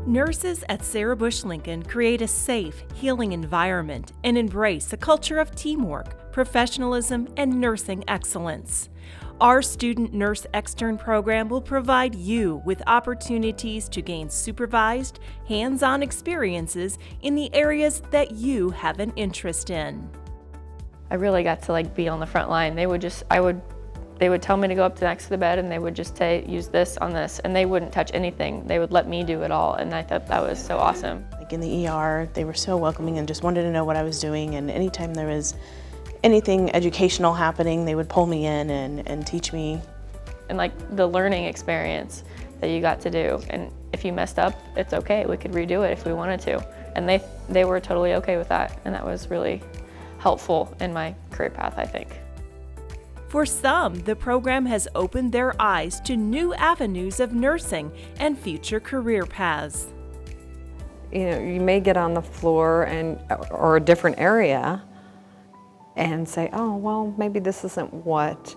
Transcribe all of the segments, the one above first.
Nurses at Sarah Bush Lincoln create a safe, healing environment and embrace a culture of teamwork, professionalism, and nursing excellence. Our Student Nurse Extern program will provide you with opportunities to gain supervised, hands-on experiences in the areas that you have an interest in. I really got to be on the front line. They would tell me to go up next to the bed and they would just say, use this on this, and they wouldn't touch anything. They would let me do it all, and I thought that was so awesome. In the ER, they were so welcoming and just wanted to know what I was doing, and anytime there was anything educational happening, they would pull me in and teach me. And the learning experience that you got to do, and if you messed up, it's okay. We could redo it if we wanted to. And they were totally okay with that, and that was really helpful in my career path, I think. For some, the program has opened their eyes to new avenues of nursing and future career paths. You may get on the floor or a different area and say, oh, well, maybe this isn't what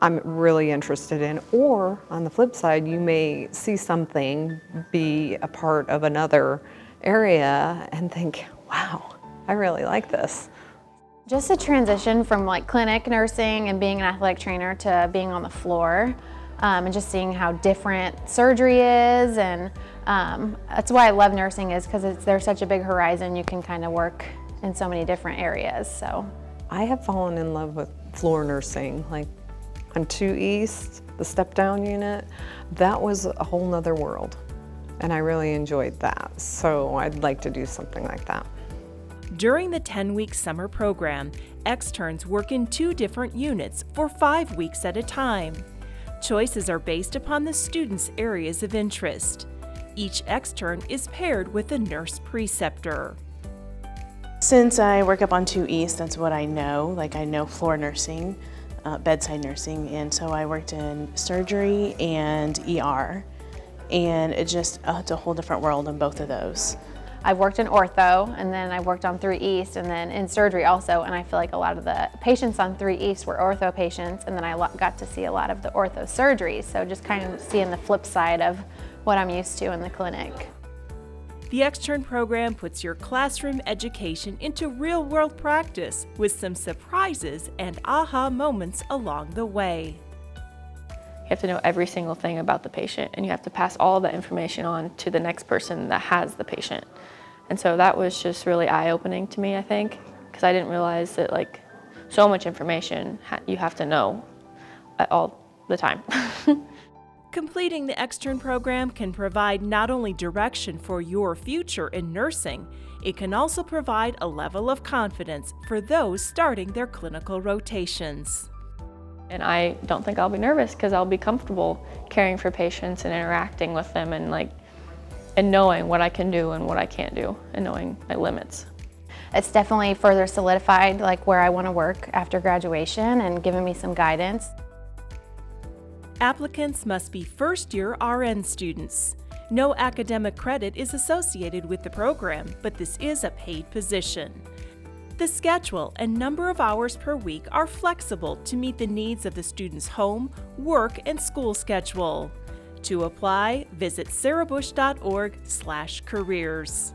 I'm really interested in. Or on the flip side, you may see something be a part of another area and think, wow, I really like this. Just a transition from clinic nursing and being an athletic trainer to being on the floor, and just seeing how different surgery is, and that's why I love nursing, is because there's such a big horizon. You can kind of work in so many different areas. So I have fallen in love with floor nursing, on 2 East, the step-down unit. That was a whole nother world, and I really enjoyed that. So I'd like to do something like that. During the 10-week summer program, externs work in 2 different units for 5 weeks at a time. Choices are based upon the student's areas of interest. Each extern is paired with a nurse preceptor. Since I work up on 2 East, that's what I know. I know floor nursing, bedside nursing, and so I worked in surgery and ER, and it's a whole different world in both of those. I've worked in ortho, and then I worked on 3 East, and then in surgery also, and I feel like a lot of the patients on 3 East were ortho patients, and then I got to see a lot of the ortho surgeries, so just kind of seeing the flip side of what I'm used to in the clinic. The Extern program puts your classroom education into real-world practice with some surprises and aha moments along the way. You have to know every single thing about the patient, and you have to pass all the information on to the next person that has the patient. And so that was just really eye-opening to me, I think, because I didn't realize that so much information you have to know all the time. Completing the Extern program can provide not only direction for your future in nursing, it can also provide a level of confidence for those starting their clinical rotations. And I don't think I'll be nervous because I'll be comfortable caring for patients and interacting with them, and knowing what I can do and what I can't do, and knowing my limits. It's definitely further solidified where I want to work after graduation, and given me some guidance. Applicants must be first-year RN students. No academic credit is associated with the program, but this is a paid position. The schedule and number of hours per week are flexible to meet the needs of the student's home, work, and school schedule. To apply, visit sarahbush.org/careers.